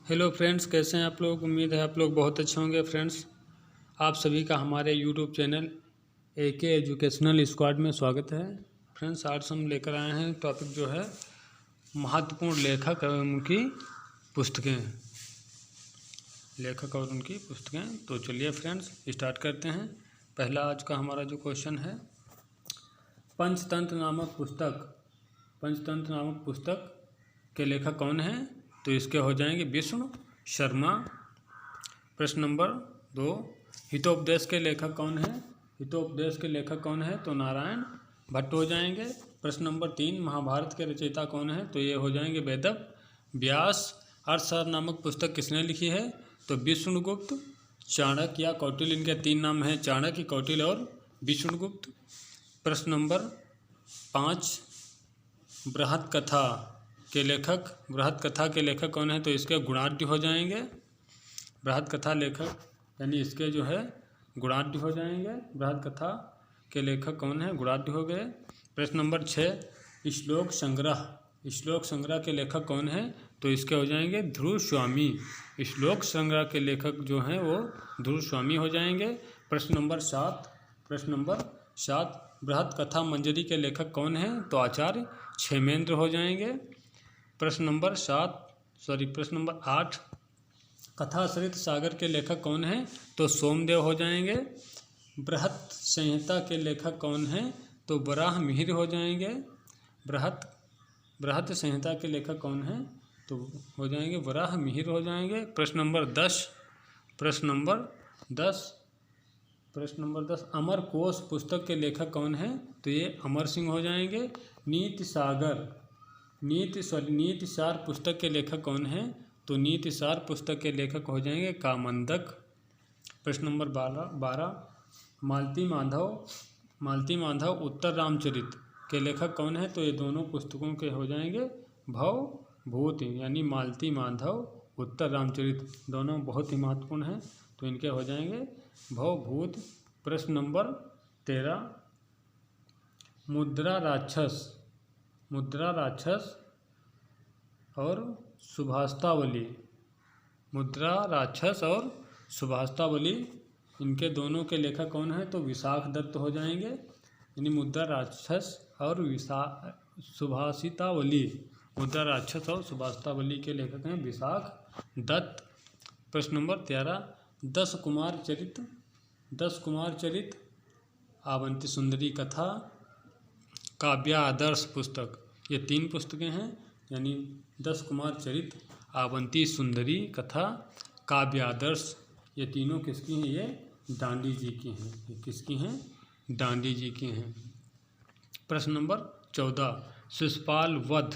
Hello friends, कैसे हैं आप लोग। उम्मीद है आप लोग बहुत अच्छे होंगे। फ्रेंड्स, आप सभी का हमारे YouTube channel AK educational squad में स्वागत है। फ्रेंड्स, आज हम लेकर आए हैं टॉपिक जो है महत्वपूर्ण लेखक और उनकी पुस्तकें। लेखक और उनकी पुस्तकें। तो चलिए फ्रेंड्स स्टार्ट करते हैं। पहला आज का हमारा जो क्वेश्चन है, पंचतंत्र नामक पुस्तक के लेखक कौन हैं। तो इसके हो जाएंगे विष्णु शर्मा। प्रश्न नंबर 2, हितोपदेश के लेखक कौन है। हितोपदेश के लेखक कौन है, तो नारायण भट्ट हो जाएंगे। प्रश्न नंबर 3, महाभारत के रचयिता कौन है, तो ये हो जाएंगे वेद व्यास। अर्थशास्त्र नामक पुस्तक किसने लिखी है, तो विष्णुगुप्त, चाणक्य या कौटिल्य। इनके 3 नाम हैं, चाणक्य, कौटिल्य और विष्णुगुप्त। प्रश्न नंबर 5, बृहत कथा के लेखक कौन है, तो इसके गुणाढ्य हो जाएंगे। बृहत कथा लेखक यानी इसके जो है गुणाढ्य हो जाएंगे। बृहत कथा के लेखक कौन है, गुणाढ्य हो गए। प्रश्न नंबर 6, श्लोक संग्रह के लेखक कौन है, तो इसके हो जाएंगे ध्रुव स्वामी। श्लोक संग्रह के लेखक जो हैं वो ध्रुव स्वामी हो जाएंगे। प्रश्न नंबर 7, बृहत कथा मंजरी के लेखक कौन है, तो आचार्य क्षेमेंद्र हो जाएंगे। प्रश्न नंबर 8, कथासरित सागर के लेखक कौन है, तो सोमदेव हो जाएंगे। बृहत संहिता के लेखक कौन है, तो वराह मिहिर हो जाएंगे। बृहत संहिता के लेखक कौन है, तो हो जाएंगे वराह मिहिर हो जाएंगे। प्रश्न नंबर 10, अमर कोश पुस्तक के लेखक कौन है, तो ये अमर सिंह हो जाएंगे। नीति सार पुस्तक के लेखक कौन है, तो नीति सार पुस्तक के लेखक हो जाएंगे कामंदक। प्रश्न नंबर 12, मालती माधव उत्तर रामचरित के लेखक कौन है, तो ये दोनों पुस्तकों के हो जाएंगे भव भूत, यानी मालती माधव उत्तर रामचरित दोनों बहुत ही महत्वपूर्ण हैं, तो इनके हो जाएंगे भव भूत। प्रश्न नंबर 13, मुद्रा राक्षस और सुभाषितावली इनके दोनों के लेखक कौन है, तो विशाख दत्त हो जाएंगे। यानी मुद्रा राक्षस और सुभाषितावली के लेखक हैं विशाख दत्त। प्रश्न नंबर 13, 10 कुमार चरित, आवंती सुंदरी कथा, काव्य आदर्श पुस्तक, ये 3 पुस्तकें हैं। यानी 10 कुमार चरित, आवंती सुंदरी कथा, काव्य आदर्श, ये तीनों किसकी हैं, ये डांडी जी की हैं। ये किसकी हैं, डांडी जी की हैं। प्रश्न नंबर 14, शिशुपाल वध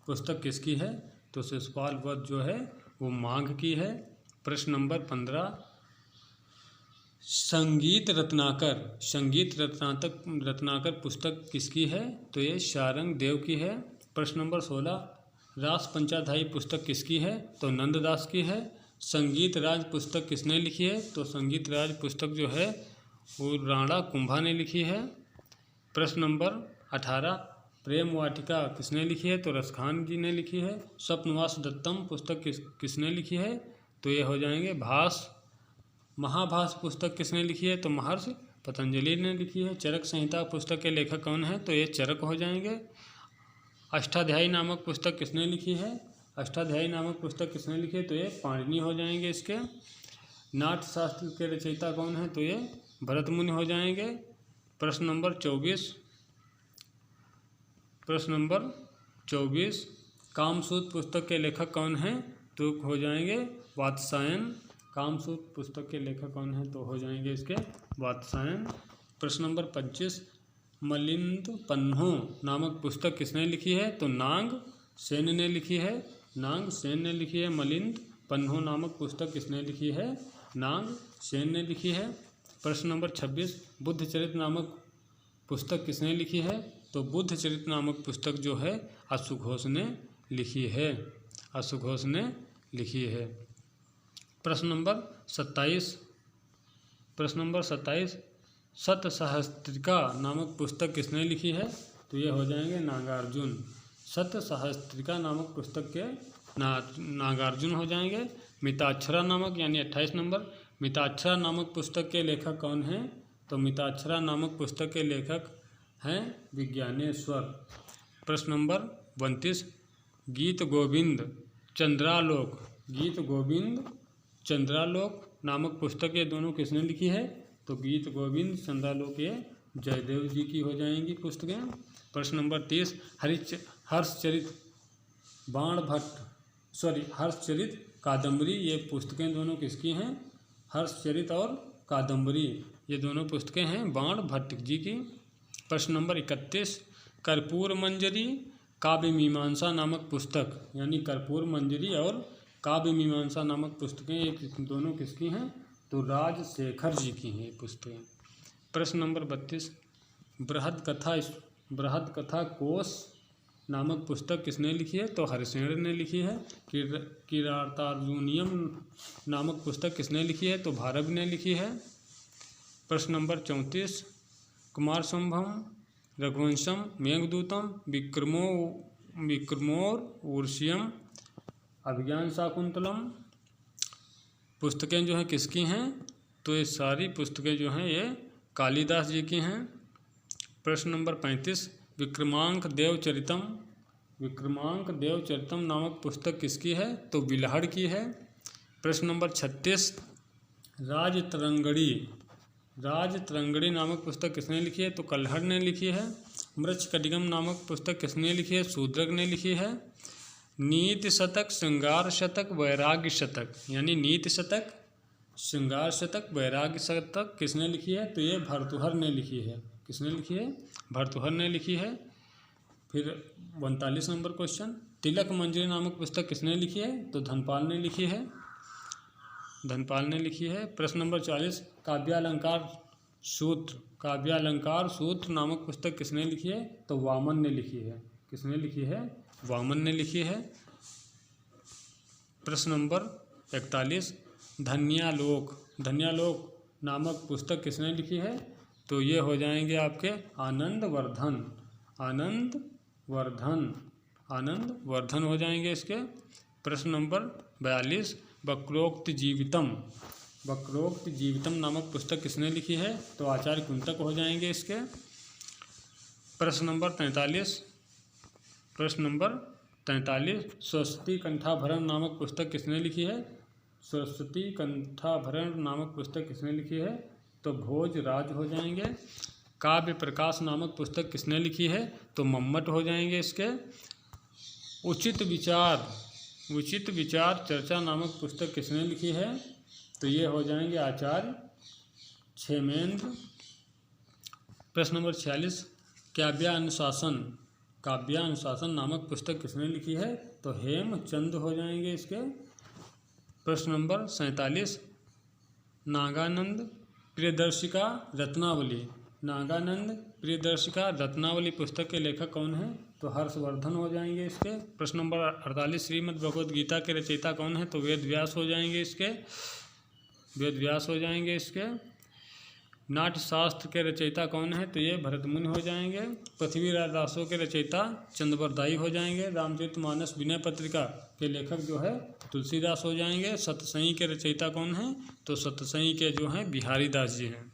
पुस्तक किसकी है, तो शिशुपाल वध जो है वो माघ की है। प्रश्न नंबर 15, संगीत रत्नाकर पुस्तक किसकी है, तो ये शारंग देव की है। प्रश्न नंबर 16, रास पंचाध्यायी पुस्तक किसकी है, तो नंददास की है। संगीत राज पुस्तक किसने लिखी है, तो संगीत राज पुस्तक जो है वो राणा कुंभा ने लिखी है। प्रश्न नंबर 18, प्रेम वाटिका किसने लिखी है, तो रसखान जी ने लिखी है। स्वप्नवास दत्तम पुस्तक किसने लिखी है, तो ये हो जाएंगे भास। महाभास पुस्तक किसने लिखी है, तो महर्षि पतंजलि ने लिखी है। चरक संहिता पुस्तक के लेखक कौन है, तो ये चरक हो जाएंगे। अष्टाध्यायी नामक पुस्तक किसने लिखी है, तो ये पाणिनि हो जाएंगे इसके। नाट्यशास्त्र के रचयिता कौन है, तो ये भरतमुनि हो जाएंगे। प्रश्न नंबर 24, कामसूत्र पुस्तक के लेखक कौन है, तो हो जाएंगे वात्स्यायन। कामसूत्र पुस्तक के लेखक कौन है, तो हो जाएंगे इसके वात्स्यायन। प्रश्न नंबर 25, मलिंद पन्हो नामक पुस्तक किसने लिखी है, तो नांग सेन ने लिखी है। मलिंद पन्हो नामक पुस्तक किसने लिखी है, नांग सेन ने लिखी है। प्रश्न नंबर 26, बुद्ध चरित नामक पुस्तक किसने लिखी है, तो बुद्ध चरित नामक पुस्तक जो है अश्वघोष ने लिखी है। प्रश्न नंबर 27, शतसहस्त्रिका नामक पुस्तक किसने लिखी है, तो ये हो जाएंगे नागार्जुन। शतसहस्त्रिका नामक पुस्तक के नागार्जुन हो जाएंगे। मिताक्षरा नामक यानी 28 नंबर, मिताक्षरा नामक पुस्तक के लेखक कौन हैं? तो मिताक्षरा नामक पुस्तक के लेखक हैं विज्ञानेश्वर। प्रश्न नंबर 32, गीत गोविंद चंद्रालोक, गीत गोविंद चंद्रालोक नामक पुस्तक ये दोनों किसने लिखी है? तो गीत गोविंद चंद्रालोक ये जयदेव जी की हो जाएंगी पुस्तकें। प्रश्न नंबर 30, हर्षचरित हर्षचरित कादम्बरी ये पुस्तकें दोनों किसकी हैं? हर्षचरित और कादम्बरी ये दोनों पुस्तकें हैं बाण भट्ट जी की। प्रश्न नंबर 31, कर्पूर मंजरी काव्य मीमांसा नामक पुस्तक, यानी कर्पूर मंजरी और काव्य मीमांसा नामक पुस्तकें ये दोनों किसकी हैं? तो राजशेखर जी की हैं पुस्तकें। प्रश्न नंबर 32, बृहद कथा कोश नामक पुस्तक किसने लिखी है? तो हरिसेन ने लिखी है। किरातार्जुनीयम नामक पुस्तक किसने लिखी है? तो भारव ने लिखी है। प्रश्न नंबर 34, कुमार संभवम रघुवंशम मेघदूतम विक्रमोर उर्वशीयम अभिज्ञान शाकुंतलम पुस्तकें जो हैं किसकी हैं? तो ये सारी पुस्तकें जो हैं ये कालिदास जी की हैं। प्रश्न नंबर 35, विक्रमांक देवचरितम नामक पुस्तक किसकी है? तो बिल्हड़ की है। प्रश्न नंबर 36, राजतरंगड़ी नामक पुस्तक किसने लिखी है? तो कल्हड़ ने लिखी है। मृच्छकटिगम नामक पुस्तक किसने लिखी है? शूद्रक ने लिखी है। नीति शतक, श्रृंगार शतक, वैराग्य शतक, यानी नीति शतक, श्रृंगार शतक, वैराग्य शतक किसने लिखी है? तो ये भर्तृहरि ने लिखी है। किसने लिखी है? भर्तृहरि ने लिखी है। फिर 39 नंबर क्वेश्चन, तिलक मंजरी नामक पुस्तक किसने लिखी है? तो धनपाल ने लिखी है। प्रश्न नंबर 40, काव्यालंकार सूत्र नामक पुस्तक किसने लिखी है? तो वामन ने लिखी है। किसने लिखी है? वामन ने लिखी है। प्रश्न नंबर 41, धन्यालोक नामक पुस्तक किसने लिखी है? तो ये हो जाएंगे आपके आनंदवर्धन हो जाएंगे इसके। प्रश्न नंबर 42, वक्रोक्त जीवितम नामक पुस्तक किसने लिखी है? तो आचार्य कुंतक हो जाएंगे इसके। प्रश्न नंबर 43, सरस्वती कंठाभरण नामक पुस्तक किसने लिखी है? सरस्वती कंठाभरण नामक पुस्तक किसने लिखी है? तो भोजराज हो जाएंगे। काव्य प्रकाश नामक पुस्तक किसने लिखी है? तो मम्मट हो जाएंगे इसके। उचित विचार चर्चा नामक पुस्तक किसने लिखी है? तो ये हो जाएंगे आचार्य क्षेमेंद्र। प्रश्न नंबर 46, काव्यानुशासन नामक पुस्तक किसने लिखी है? तो हेमचंद हो जाएंगे इसके। प्रश्न नंबर 47, नागानंद प्रियदर्शिका रत्नावली पुस्तक के लेखक कौन है? तो हर्षवर्धन हो जाएंगे इसके। प्रश्न नंबर 48, श्रीमद् भगवद गीता के रचयिता कौन है? तो वेद व्यास हो जाएंगे इसके। नाट्यशास्त्र के रचयिता कौन है? तो ये भरतमुनि हो जाएंगे। पृथ्वीराज रासो के रचयिता चंद्रवरदायी हो जाएंगे। रामचरितमानस विनय पत्रिका के लेखक जो है तुलसीदास हो जाएंगे। सतसई के रचयिता कौन है? तो सतसई के जो हैं बिहारी दास जी हैं।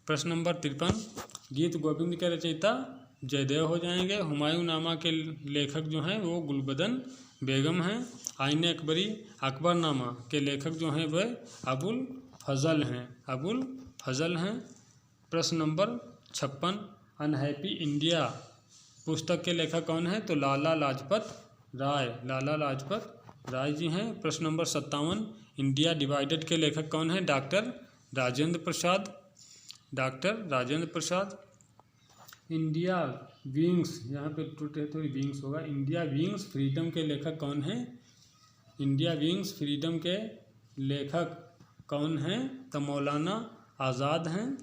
प्रश्न नंबर 53, गीत गोविंद के रचयिता जयदेव हो जाएंगे। हुमायूं नामा के लेखक जो हैं वो गुलबदन बेगम हैं। आईने अकबरी अकबरनामा के लेखक जो हैं वह अबुल फजल हैं। प्रश्न नंबर 56, अनहैप्पी इंडिया पुस्तक के लेखक कौन है? तो लाला लाजपत राय जी हैं। प्रश्न नंबर 57, इंडिया डिवाइडेड के लेखक कौन है? Doctor Rajendra Prasad. India wings, यहाँ पे थोड़ी विंग्स होगा, इंडिया विंग्स फ्रीडम के लेखक कौन है? तो मौलाना आज़ाद हैं।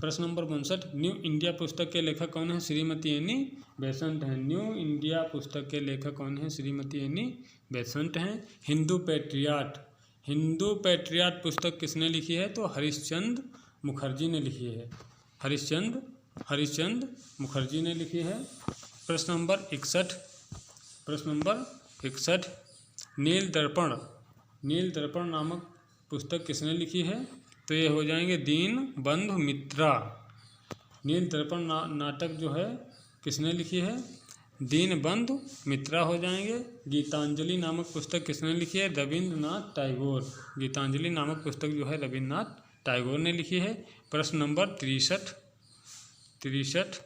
प्रश्न नंबर 59, न्यू इंडिया पुस्तक के लेखक कौन है? श्रीमती एनी बेसेंट हैं। न्यू इंडिया पुस्तक के लेखक कौन है? श्रीमती एनी बेसेंट हैं। हिंदू पैट्रियाट पुस्तक किसने लिखी है? तो हरिश्चंद्र मुखर्जी ने लिखी है। हरिश्चंद्र मुखर्जी ने लिखी है। प्रश्न नंबर 61। नील दर्पण नामक पुस्तक किसने लिखी है? तो ये हो जाएंगे दीनबंधु मित्रा। नील दर्पण नाटक जो है किसने लिखी है? दीनबंधु मित्रा हो जाएंगे। गीतांजलि नामक पुस्तक किसने लिखी है? रविंद्रनाथ टैगोर। गीतांजलि नामक पुस्तक जो है रविंद्रनाथ टैगोर ने लिखी है। प्रश्न number 63।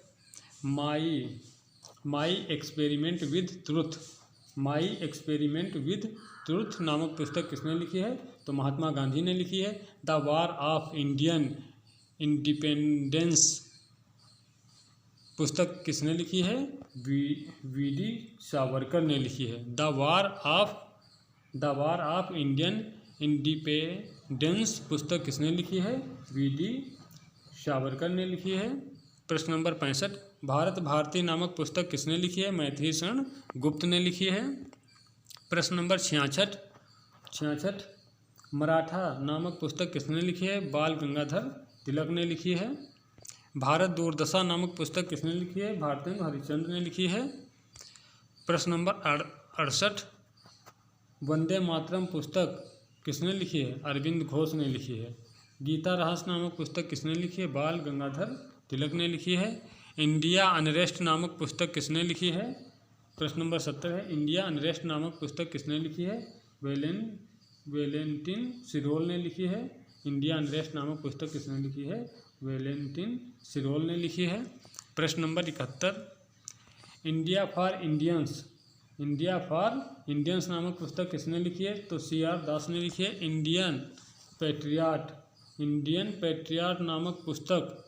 My experiment with truth नामक पुस्तक किसने लिखी है? तो महात्मा गांधी ने लिखी है। The war of Indian independence पुस्तक किसने लिखी है? वी.डी. सावरकर ने लिखी है। The war of Indian independence पुस्तक किसने लिखी है? वी.डी. सावरकर ने लिखी है। प्रश्न नंबर 65। भारत भारती नामक पुस्तक किसने लिखी है? मैथिली शरण गुप्त ने लिखी है। प्रश्न नंबर 66। मराठा नामक पुस्तक किसने लिखी है? बाल गंगाधर तिलक ने लिखी है। भारत दुर्दशा नामक पुस्तक किसने लिखी है? भारतेंदु हरिश्चंद्र ने लिखी है। प्रश्न नंबर 68। वंदे मातरम पुस्तक किसने लिखी है? अरविंद घोष ने लिखी है। गीता रहस्य नामक पुस्तक किसने लिखी है? बाल गंगाधर तिलक ने लिखी है। इंडिया अनरेस्ट नामक पुस्तक किसने लिखी है? प्रश्न नंबर 70 है। इंडिया अनरेस्ट नामक पुस्तक किसने लिखी है? वेलेंटिन सिरोल ने लिखी है। इंडिया अनरेस्ट नामक पुस्तक किसने लिखी है? वेलेंटिन सिरोल ने लिखी है। प्रश्न नंबर 71। इंडिया फॉर इंडियंस नामक पुस्तक किसने लिखी है? तो C.R. दास ने लिखी है। इंडियन पैट्रियाट नामक पुस्तक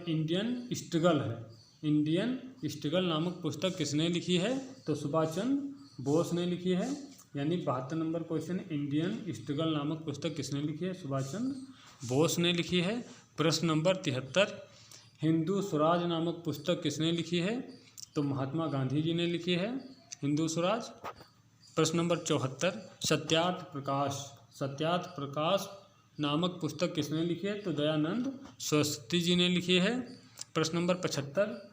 इंडियन स्ट्रगल है। इंडियन स्ट्रगल नामक पुस्तक किसने लिखी है? तो सुभाष चंद्र बोस ने लिखी है। यानी 72 नंबर क्वेश्चन, इंडियन स्ट्रगल नामक पुस्तक किसने लिखी है? सुभाष चंद्र बोस ने लिखी है। प्रश्न नंबर 73। हिंदू स्वराज नामक पुस्तक किसने लिखी है? तो महात्मा गांधी जी ने लिखी है हिंदू स्वराज। प्रश्न नंबर 74। सत्यार्थ प्रकाश नामक पुस्तक किसने लिखी है? तो दयानंद सरस्वती जी ने लिखी है। प्रश्न नंबर 75।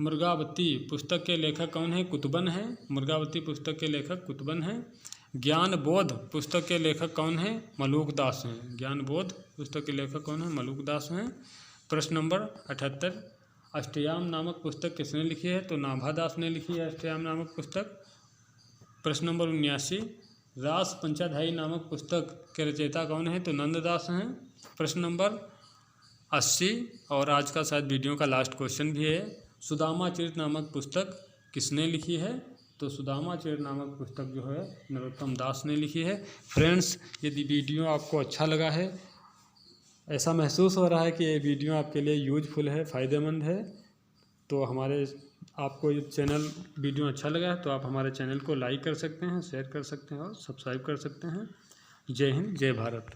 मुर्गावती पुस्तक के लेखक कौन है? कुतुबन है। मुर्गावती पुस्तक के लेखक कुतुबन है। ज्ञानबोध पुस्तक के लेखक कौन है? मलूक दास हैं। ज्ञानबोध पुस्तक के लेखक कौन है? मलूक दास हैं। प्रश्न नंबर 78। अष्टयाम नामक पुस्तक किसने लिखी है? तो नाभा दास ने लिखी है अष्टयाम नामक पुस्तक। प्रश्न नंबर 79। रास पंचाध्यायी नामक पुस्तक के रचयिता कौन है? तो नंददास हैं। प्रश्न नंबर 80 और आज का शायद वीडियो का लास्ट क्वेश्चन भी है। सुदामा चरित नामक पुस्तक किसने लिखी है? तो सुदामा चरित नामक पुस्तक जो है नरोत्तम दास ने लिखी है। फ्रेंड्स, यदि वीडियो आपको अच्छा लगा है, ऐसा महसूस हो रहा है कि ये वीडियो आपके लिए यूजफुल है, फ़ायदेमंद है, तो आपको ये वीडियो अच्छा लगा है तो आप हमारे चैनल को लाइक कर सकते हैं, शेयर कर सकते हैं और सब्सक्राइब कर सकते हैं। जय हिंद, जय भारत।